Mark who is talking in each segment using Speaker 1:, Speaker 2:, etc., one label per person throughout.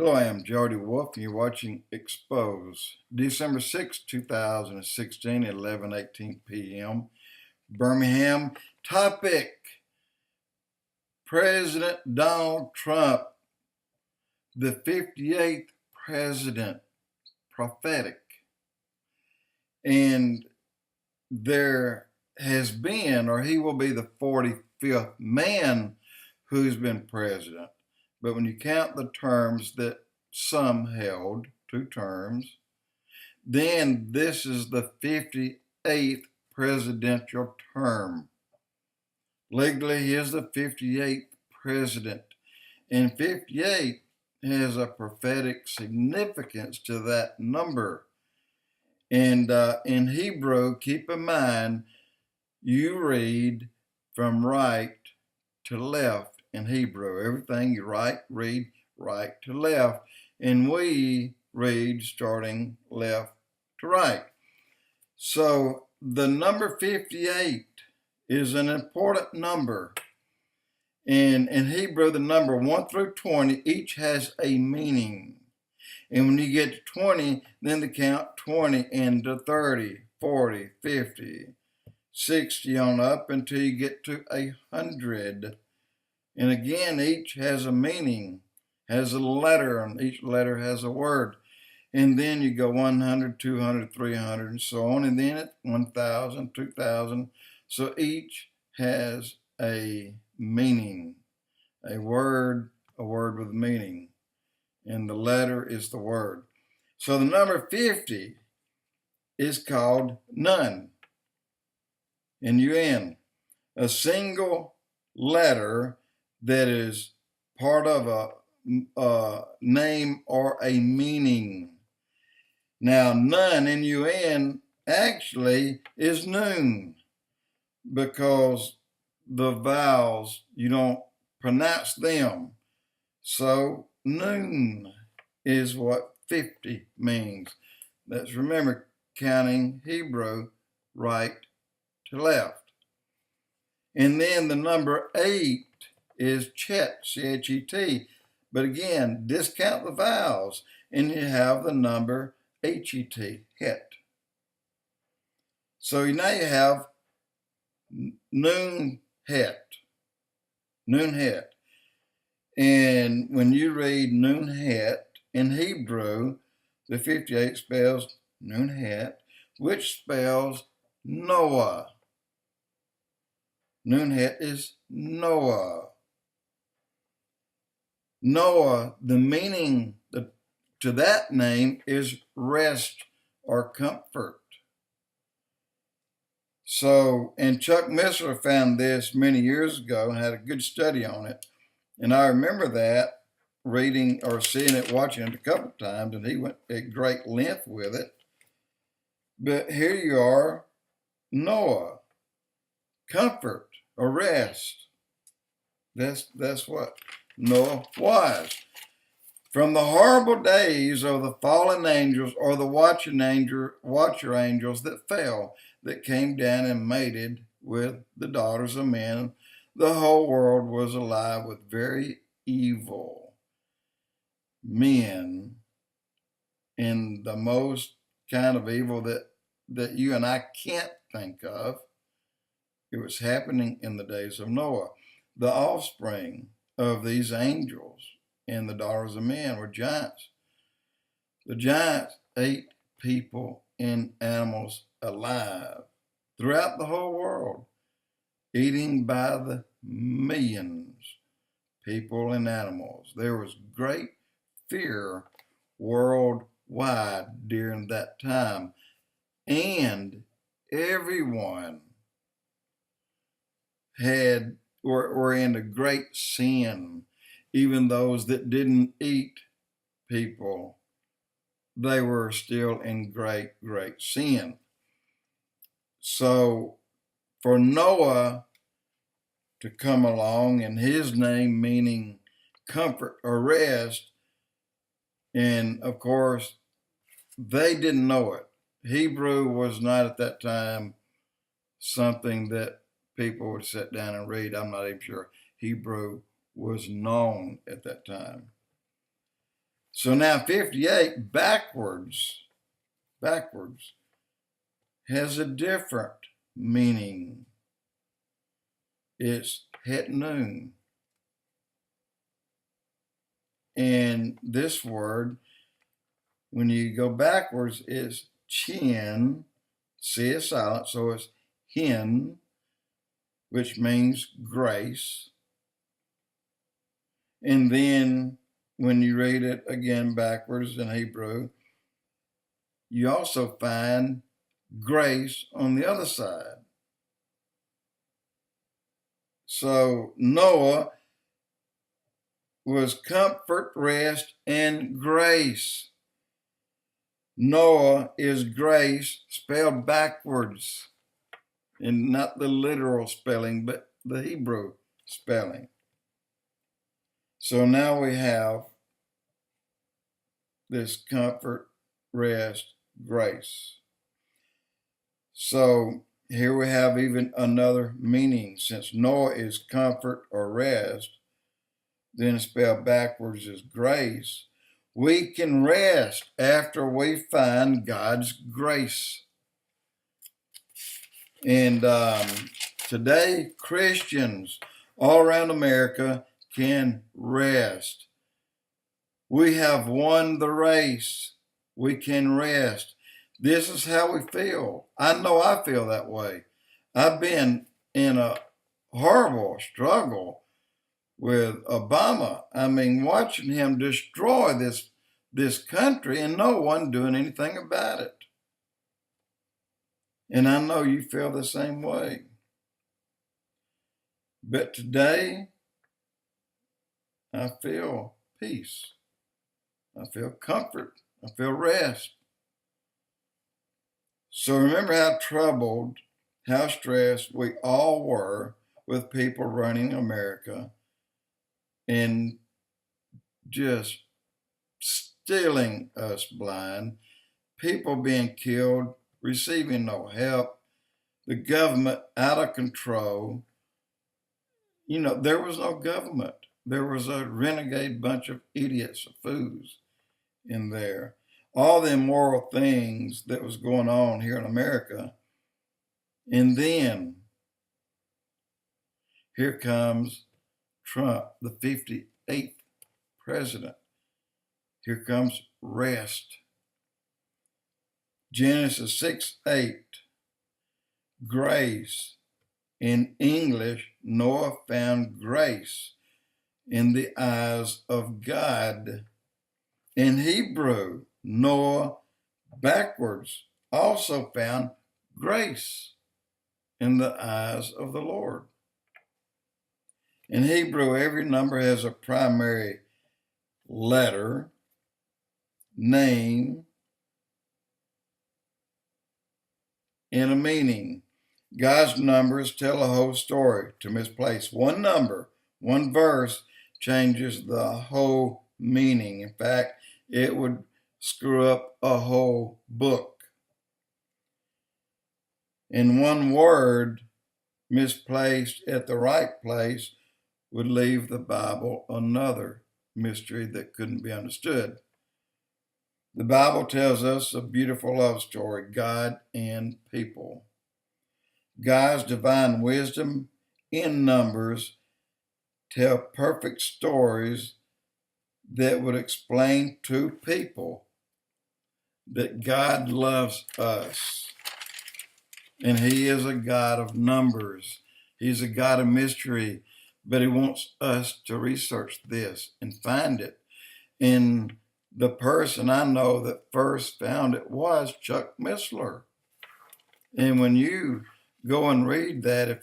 Speaker 1: Hello, I am Jody Wolf, and you're watching Expoz. December 6, 2016, 11:18 p.m. Birmingham. Topic: President Donald Trump, the 58th president, prophetic. And there has been, or he will be the 45th man who's been president. But when you count the terms that some held, 2 terms, then this is the 58th presidential term. Legally, he is the 58th president. And 58 has a prophetic significance to that number. And in Hebrew, keep in mind, you read from right to left in Hebrew. Everything you read right to left. And we read starting left to right. So the number 58 is an important number. And in Hebrew, the number 1 through 20 each has a meaning. And when you get to 20, then the count 20 into 30, 40, 50, 60 on up until you get to 100. And again, each has a meaning, has a letter, and each letter has a word. And then you go 100, 200, 300, and so on. And then it's 1,000, 2,000. So each has a meaning, a word with meaning. And the letter is the word. So the number 50 is called none, N-U-N, a single letter that is part of a name or a meaning. Now, none, N-U-N, actually is noon, because the vowels, you don't pronounce them. So noon is what 50 means. Let's remember counting Hebrew right to left. And then the number 8 is chet, C-H-E-T. But again, discount the vowels, and you have the number H-E-T, het. So now you have noon het. And when you read noon het in Hebrew, the 58 spells noon het, which spells Noah. Noon het is Noah. Noah, the meaning to that name is rest or comfort. So, and Chuck Missler found this many years ago and had a good study on it. And I remember that, reading or seeing it, watching it a couple of times, and he went at great length with it. But here you are, Noah, comfort or rest. That's what Noah was. From the horrible days of the fallen angels or the watcher angels that fell, that came down and mated with the daughters of men, the whole world was alive with very evil men, in the most kind of evil that you and I can't think of. It was happening in the days of Noah. The offspring of these angels and the daughters of men were giants. The giants ate people and animals alive throughout the whole world, eating by the millions, people and animals. There was great fear worldwide during that time, and everyone were into great sin. Even those that didn't eat people, they were still in great sin. So for Noah to come along, and his name meaning comfort or rest, and of course they didn't know it. Hebrew was not at that time something that people would sit down and read. I'm not even sure Hebrew was known at that time. So now 58 backwards has a different meaning. It's het noon. And this word, when you go backwards, is chin. C is silent, so it's hin, which means grace. And then when you read it again backwards in Hebrew, you also find grace on the other side. So Noah was comfort, rest, and grace. Noah is grace spelled backwards, and not the literal spelling, but the Hebrew spelling. So now we have this comfort, rest, grace. So here we have even another meaning. Since Noah is comfort or rest, then spelled backwards is grace, we can rest after we find God's grace. And today, Christians all around America can rest. We have won the race. We can rest. This is how we feel. I know I feel that way. I've been in a horrible struggle with Obama. I mean, watching him destroy this country and no one doing anything about it. And I know you feel the same way. But today, I feel peace. I feel comfort. I feel rest. So remember how troubled, how stressed we all were with people running America and just stealing us blind, people being killed, receiving no help, the government out of control. You know, there was no government. There was a renegade bunch of idiots, fools in there. All the immoral things that was going on here in America. And then here comes Trump, the 58th president. Here comes rest. Genesis 6:8, grace. In English, Noah found grace in the eyes of God. In Hebrew, Noah backwards also found grace in the eyes of the Lord. In Hebrew, every number has a primary letter, name, and a meaning. God's numbers tell a whole story. To misplace one number, one verse, changes the whole meaning. In fact, it would screw up a whole book. And one word misplaced at the right place would leave the Bible another mystery that couldn't be understood. The Bible tells us a beautiful love story, God and people. God's divine wisdom in numbers tell perfect stories that would explain to people that God loves us. And he is a God of numbers. He's a God of mystery, but he wants us to research this and find it. And the person I know that first found it was Chuck Missler. And when you go and read that,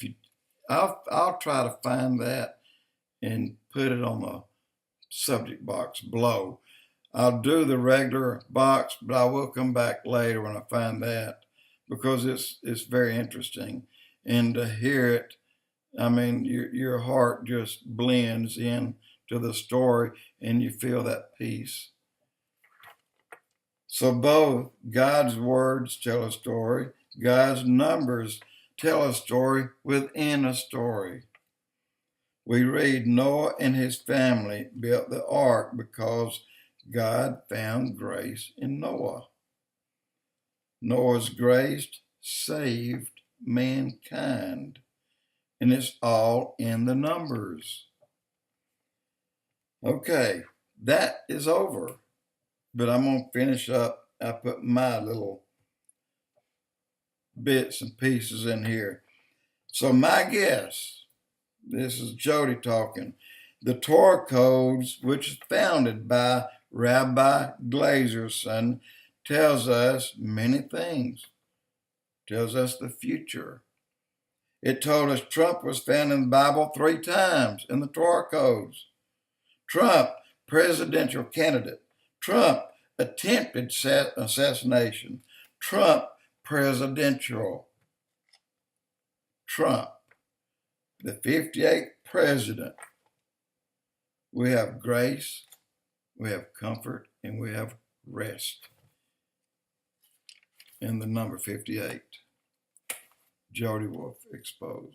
Speaker 1: I'll try to find that and put it on the subject box below. I'll do the regular box, but I will come back later when I find that, because it's very interesting. And to hear it, I mean, your heart just blends in to the story and you feel that peace. So both God's words tell a story, God's numbers tell a story within a story. We read Noah and his family built the ark because God found grace in Noah. Noah's grace saved mankind, and it's all in the numbers. Okay, that is over, but I'm going to finish up. I put my little bits and pieces in here. So my guess, this is Jody talking, the Torah codes, which is founded by Rabbi Glazerson, tells us many things. Tells us the future. It told us Trump was found in the Bible 3 times in the Torah codes. Trump, presidential candidate. Trump, attempted assassination. Trump, presidential. Trump, the 58th president. We have grace, we have comfort, and we have rest in the number 58. Jody Wolf, Expoz.